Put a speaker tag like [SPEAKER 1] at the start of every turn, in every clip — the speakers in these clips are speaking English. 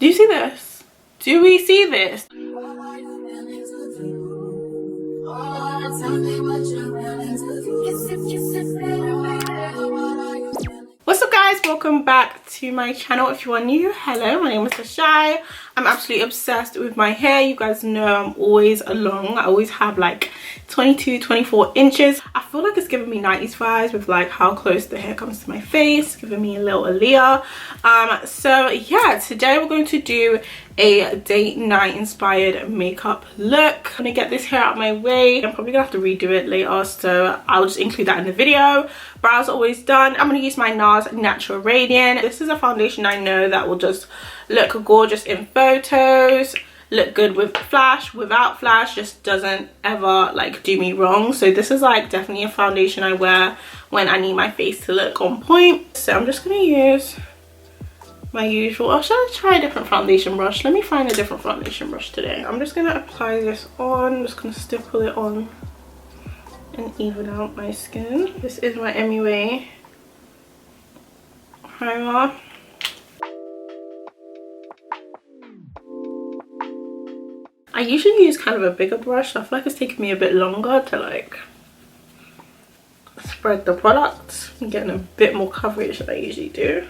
[SPEAKER 1] Do you see this? Do we see this? What's up guys, welcome back to my channel. If you are new, hello, my name is Shai. I'm absolutely obsessed with my hair. You guys know I'm always long. I always have like 22-24 inches. I feel like it's giving me 90s vibes with like how close the hair comes to my face, giving me a little Aaliyah. So yeah, today we're going to do a date night inspired makeup look. I'm gonna get this hair out of my way. I'm probably gonna have to redo it later, so I'll just include that in the video. Brows are always done. I'm gonna use my Nars Natural Radiant. This is a foundation I know that will just look gorgeous in photos, look good with flash, without flash, just doesn't ever like do me wrong. So this is like definitely a foundation I wear when I need my face to look on point. So I'm just gonna use my usual, or should I try a different foundation brush? Let me find a different foundation brush today. I'm just gonna apply this on. I'm just gonna stipple it on and even out my skin. This is my MUA primer. I usually use kind of a bigger brush. I feel like it's taking me a bit longer to like spread the product. I'm getting a bit more coverage than I usually do.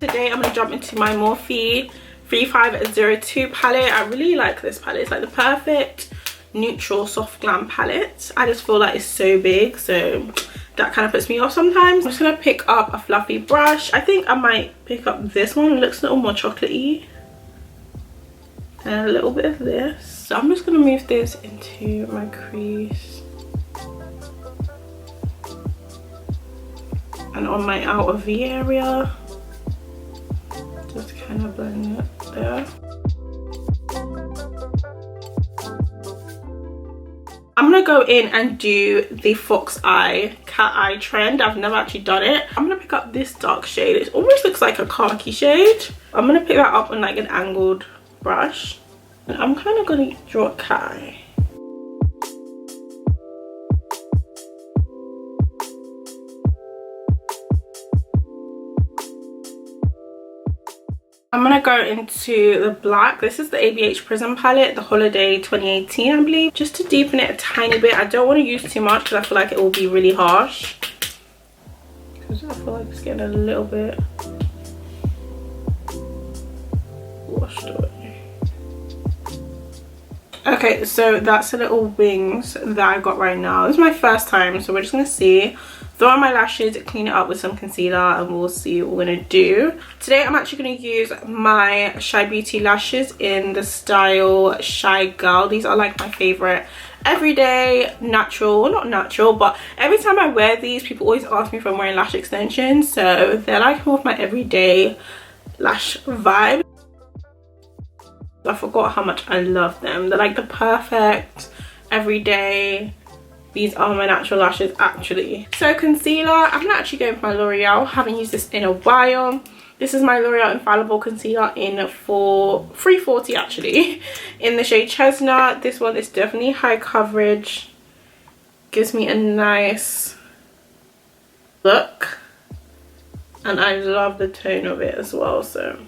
[SPEAKER 1] Today I'm going to jump into my Morphe 3502 palette. I really like this palette. It's like the perfect neutral soft glam palette. I just feel like it's so big, so that kind of puts me off sometimes. I'm just going to pick up a fluffy brush. I think I might pick up this one. It looks a little more chocolatey. And a little bit of this. So I'm just going to move this into my crease. And on my outer V area. Just kind of blend it there. I'm gonna go in and do the fox eye, cat eye trend. I've never actually done it. I'm gonna pick up this dark shade. It almost looks like a khaki shade. I'm gonna pick that up on like an angled brush. And I'm kind of gonna draw a cat eye. I'm gonna go into the black. This is the ABH Prism Palette, the Holiday 2018, I believe. Just to deepen it a tiny bit. I don't want to use too much because I feel like it will be really harsh. Because I feel like it's getting a little bit washed away. Okay, so that's the little wings that I got right now. This is my first time, so we're just gonna see. Throw on my lashes, clean it up with some concealer, and we'll see what we're gonna do. Today I'm actually gonna use my Shai Beauty lashes in the style Shy Girl. These are like my favorite everyday natural, well, not natural, but every time I wear these, people always ask me if I'm wearing lash extensions. So they're like more of my everyday lash vibe. I forgot how much I love them. They're like the perfect everyday. These are my natural lashes actually. So concealer, I'm not actually going for my L'Oreal. Haven't used this in a while. This is my L'Oreal Infallible concealer in for 340 actually, in the shade Chesnut. This one is definitely high coverage. Gives me a nice look. And I love the tone of it as well. So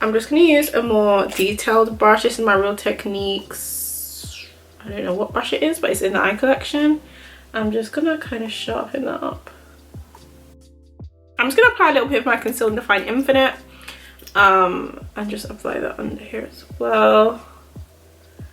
[SPEAKER 1] I'm just going to use a more detailed brush. This is my Real Techniques. I don't know what brush it is, but it's in the eye collection. I'm just gonna kind of sharpen that up. I'm just gonna apply a little bit of my Conceal and Define Infinite. And just apply that under here as well.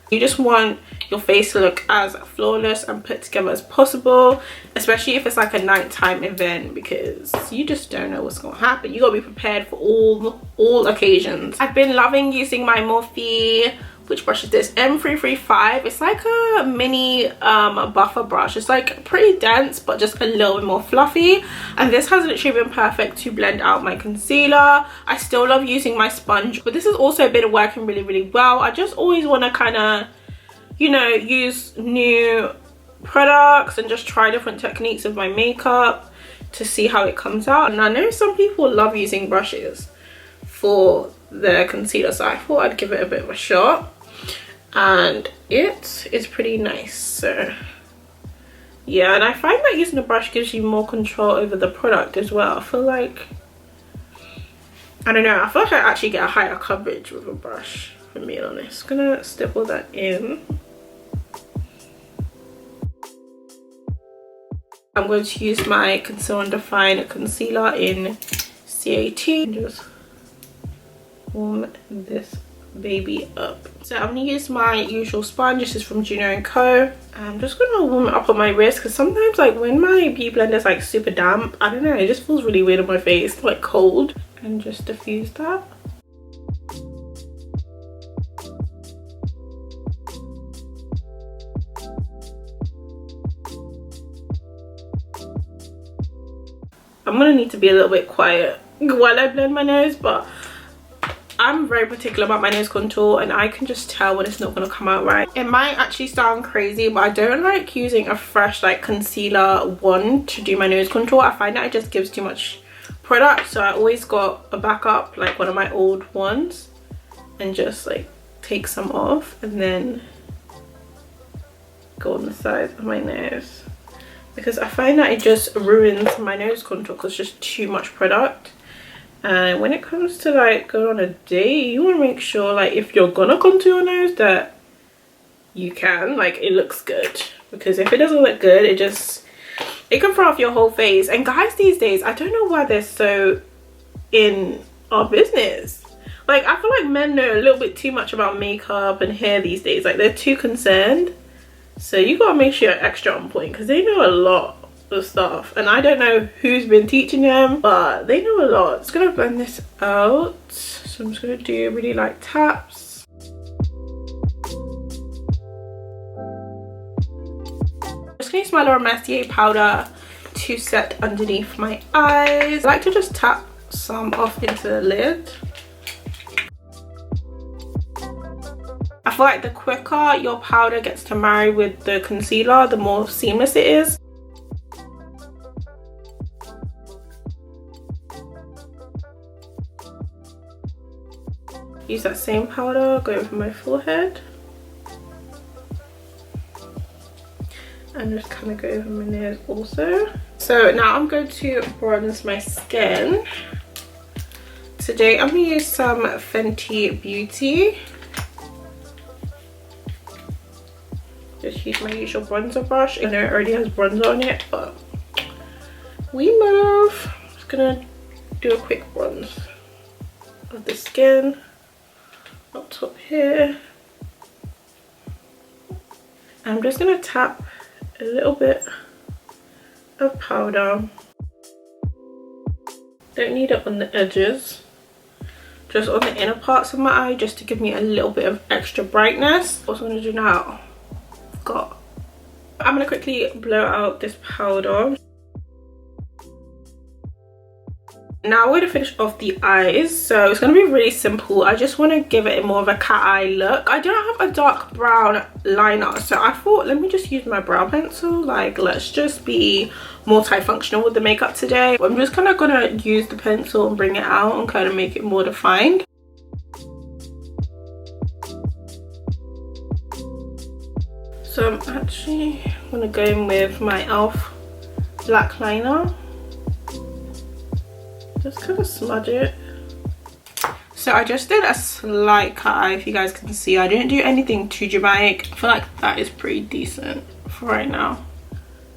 [SPEAKER 1] You just want your face to look as flawless and put together as possible, especially if it's like a nighttime event, because you just don't know what's gonna happen. You gotta be prepared for all occasions. I've been loving using my Morphe, which brush is this, M335. It's like a mini buffer brush. It's like pretty dense but just a little bit more fluffy, and this has literally been perfect to blend out my concealer. I still love using my sponge, but this has also been working really well. I just always want to kind of, you know, use new products and just try different techniques of my makeup to see how it comes out. And I know some people love using brushes for their concealer, so I thought I'd give it a bit of a shot, and it is pretty nice. So Yeah, and I find that using a brush gives you more control over the product as well. I feel like, I don't know, I feel like I actually get a higher coverage with a brush, for being honest. I'm gonna stipple that in. I'm going to use my Conceal and Define concealer in CAT and just warm this baby up. So I'm gonna use my usual sponge. This is from Juno & Co. I'm just gonna warm it up on my wrist because sometimes, like, when my beauty blender is like super damp, I don't know, it just feels really weird on my face, like cold. And just diffuse that. I'm gonna need to be a little bit quiet while I blend my nose, but I'm very particular about my nose contour and I can just tell when it's not gonna come out right. It might actually sound crazy, but I don't like using a fresh like concealer wand to do my nose contour. I find that it just gives too much product, so I always got a backup, like one of my old ones, and just like take some off and then go on the sides of my nose, because I find that it just ruins my nose contour because it's just too much product. And when it comes to like going on a date, you want to make sure, like, if you're gonna contour your nose, that you can, like, it looks good, because if it doesn't look good, it can throw off your whole face. And guys these days, I don't know why they're so in our business. Like, I feel like men know a little bit too much about makeup and hair these days. Like, they're too concerned. So you gotta make sure you're extra on point, because they know a lot of stuff. And I don't know who's been teaching them, but they know a lot. Just gonna blend this out. So I'm just gonna do really light taps. I'm just gonna use my Mercier powder to set underneath my eyes. I like to just tap some off into the lid. I feel like the quicker your powder gets to marry with the concealer, the more seamless it is. Use that same powder, go over my forehead. And just kind of go over my nose also. So now I'm going to bronze my skin. Today I'm going to use some Fenty Beauty. Just use my usual bronzer brush. I know it already has bronzer on it, but we move. I'm just gonna do a quick bronze of the skin up top here. I'm just gonna tap a little bit of powder. Don't need it on the edges, just on the inner parts of my eye, just to give me a little bit of extra brightness. What I'm gonna do now, I'm gonna quickly blow out this powder. Now we're gonna finish off the eyes, so it's gonna be really simple. I just want to give it more of a cat eye look. I don't have a dark brown liner, so I thought, let me just use my brow pencil. Like, let's just be multifunctional with the makeup today. I'm just kind of gonna use the pencil and bring it out and kind of make it more defined. So I'm actually gonna go in with my e.l.f. black liner. Just kind of smudge it. So I just did a slight cut eye, if you guys can see. I didn't do anything too dramatic. I feel like that is pretty decent for right now.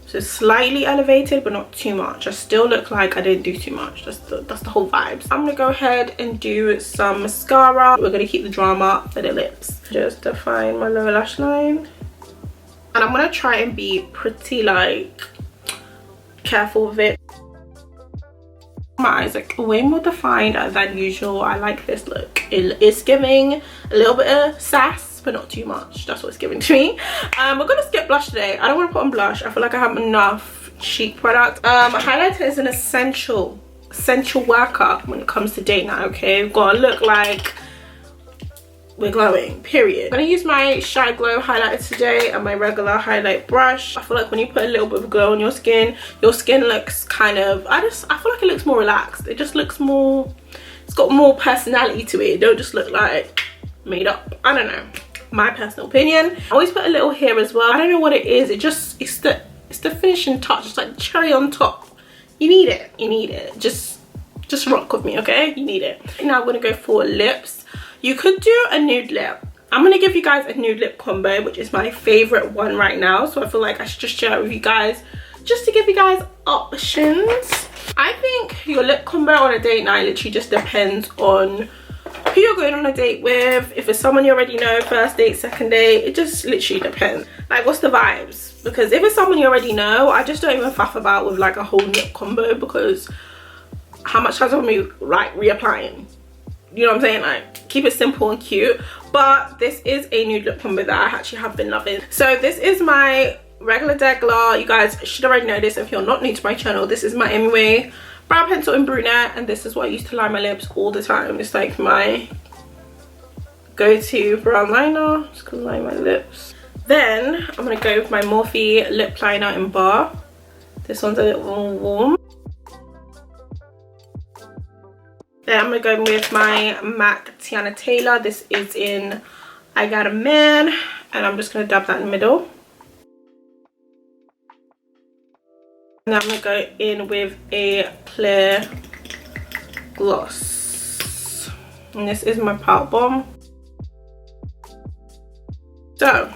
[SPEAKER 1] So slightly elevated, but not too much. I still look like I didn't do too much. That's the whole vibes. I'm gonna go ahead and do some mascara. We're gonna keep the drama for the lips. Just define my lower lash line. And I'm gonna try and be pretty, like, careful with it. My eyes are way more defined than usual. I like this look. It is giving a little bit of sass, but not too much. That's what it's giving to me. We're gonna skip blush today. I don't want to put on blush. I feel like I have enough cheek product. Highlighter is an essential worker when it comes to date night. Okay, we've got to look like we're glowing, period. I'm gonna use my Shai Glow highlighter today and my regular highlight brush. I feel like when you put a little bit of glow on your skin looks kind of, I feel like it looks more relaxed. It just looks more, it's got more personality to it. It don't just look like made up. I don't know, my personal opinion. I always put a little here as well. I don't know what it is. It's the it's the finishing touch. It's like the cherry on top. You need it. You need it. Just rock with me, okay? You need it. Now I'm gonna go for lips. You could do a nude lip. I'm gonna give you guys a nude lip combo, which is my favorite one right now. So I feel like I should just share it with you guys, just to give you guys options. I think your lip combo on a date night literally just depends on who you're going on a date with. If it's someone you already know, first date, second date, it just literally depends. Like, what's the vibes? Because if it's someone you already know, I just don't even faff about with like a whole lip combo, because how much time am I like reapplying? You know what I'm saying? Like, keep it simple and cute. But this is a nude lip combo that I actually have been loving. So this is my regular degular. You guys should already know this if you're not new to my channel. This is my MUA Brow Pencil in Brunette, and this is what I used to line my lips all the time. It's like my go-to brow liner. Just gonna line my lips. Then I'm gonna go with my Morphe Lip Liner in Bar. This one's a little more warm. Then I'm gonna go with my MAC Teyana Taylor. This is in I Got a Man, and I'm just gonna dab that in the middle. And I'm gonna go in with a clear gloss, and this is my Pout Bomb. So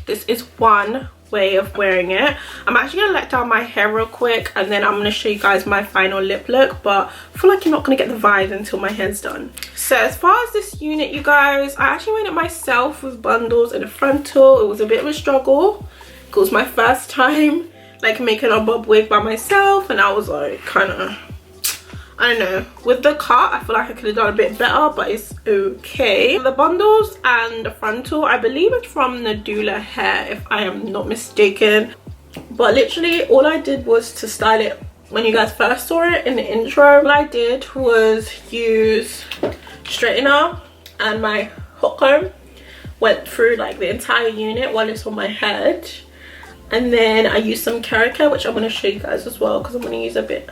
[SPEAKER 1] this is one way of wearing it. I'm actually gonna let down my hair real quick, and then I'm gonna show you guys my final lip look, but I feel like you're not gonna get the vibe until my hair's done. So as far as this unit, you guys, I actually made it myself with bundles and a frontal. It was a bit of a struggle. It was my first time like making a bob wig by myself, and I was like kind of, I don't know, with the cut I feel like I could have done a bit better, but it's okay. The bundles and the frontal, I believe it's from NUDE hair if I am not mistaken, but literally all I did was to style it. When you guys first saw it in the intro, all I did was use straightener and my hot comb, went through like the entire unit while it's on my head, and then I used some Carica, which I'm going to show you guys as well, because I'm going to use a bit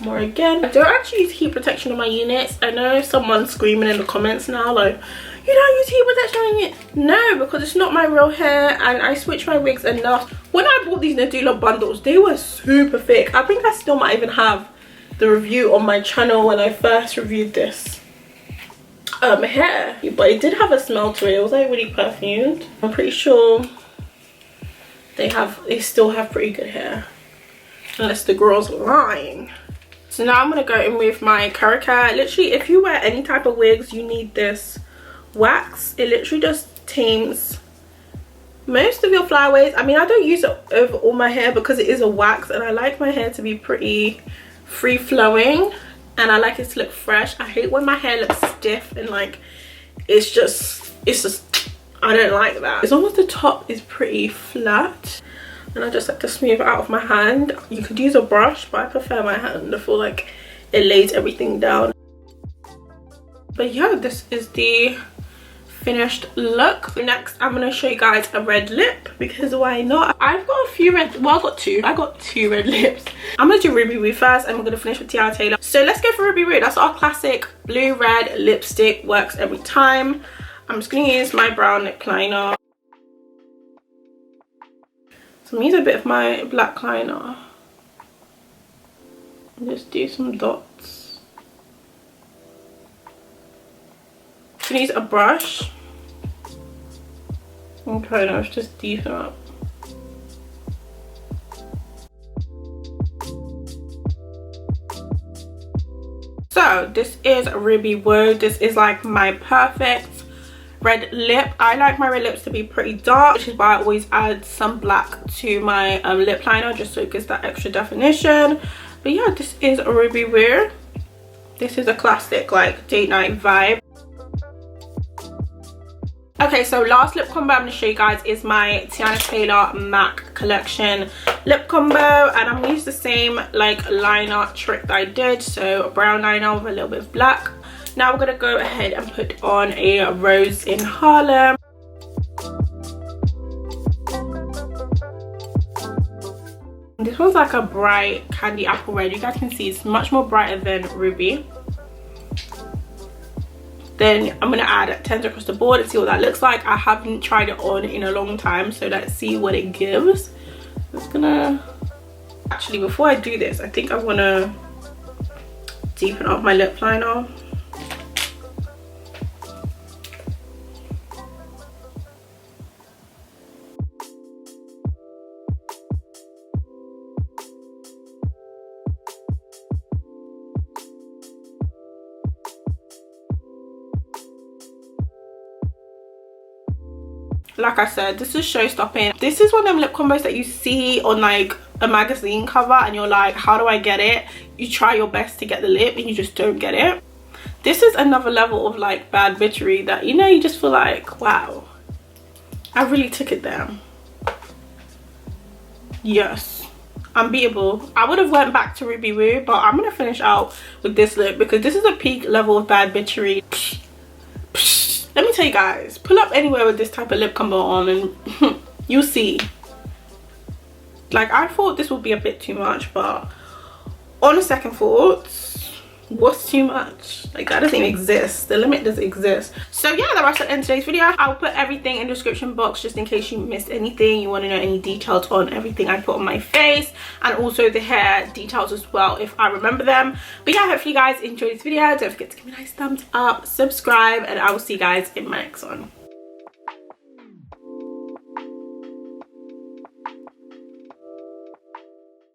[SPEAKER 1] more again. I don't actually use heat protection on my units. I know someone's screaming in the comments now like, you don't use heat protection on it. No, because it's not my real hair, and I switch my wigs enough. When I bought these NUDE bundles, they were super thick. I think I still might even have the review on my channel when I first reviewed this hair, but it did have a smell to it. It was like really perfumed. I'm pretty sure they still have pretty good hair, unless the girl's lying. So now I'm gonna go in with my Carica. Literally, if you wear any type of wigs, you need this wax. It literally just tames most of your flyaways. I mean, I don't use it over all my hair because it is a wax, and I like my hair to be pretty free flowing, and I like it to look fresh. I hate when my hair looks stiff and like it's just I don't like that. As long as the top is pretty flat, and I just like to smooth it out of my hand. You could use a brush, but I prefer my hand. I feel like it lays everything down. But yeah, this is the finished look. Next, I'm going to show you guys a red lip, because why not? I've got a few red, well, I got two red lips. I'm going to do Ruby Woo first, and we're going to finish with Teyana Taylor. So let's go for Ruby Woo. That's our classic blue-red lipstick, works every time. I'm just going to use my brown lip liner. So I'm going to use a bit of my black liner and just do some dots. I'm going to use a brush and kind of just deepen up. So this is Ruby Woo. This is like my perfect red lip. I like my red lips to be pretty dark, which is why I always add some black to my lip liner, just so it gives that extra definition. But yeah, this is a Ruby Woo. This is a classic like date night vibe. Okay, so last lip combo I'm going to show you guys is my Teyana Taylor MAC collection lip combo, and I'm going to use the same like liner trick that I did, so a brown liner with a little bit of black. Now we're going to go ahead and put on a Rose in Harlem. This one's like a bright candy apple red. You guys can see it's much more brighter than Ruby. Then I'm going to add tens across the board and see what that looks like. I haven't tried it on in a long time, so let's see what it gives. Just gonna, actually before I do this, I think I want to deepen up my lip liner. Like I said, this is show stopping. This is one of them lip combos that you see on like a magazine cover and you're like, how do I get it? You try your best to get the lip and you just don't get it. This is another level of like bad bitchery that, you know, you just feel like, wow, I really took it down. Yes, unbeatable. I would have went back to Ruby Woo, but I'm gonna finish out with this lip because this is a peak level of bad bitchery. Let me tell you guys, pull up anywhere with this type of lip combo on and you'll see. Like, I thought this would be a bit too much, but on a second thoughts, what's too much? Like, that doesn't even exist. The limit doesn't exist. So yeah, that's the end of today's video. I'll put everything in the description box just in case you missed anything, you want to know any details on everything I put on my face, and also the hair details as well if I remember them. But yeah, hopefully you guys enjoyed this video. Don't forget to give me a nice thumbs up, subscribe, and I will see you guys in my next one.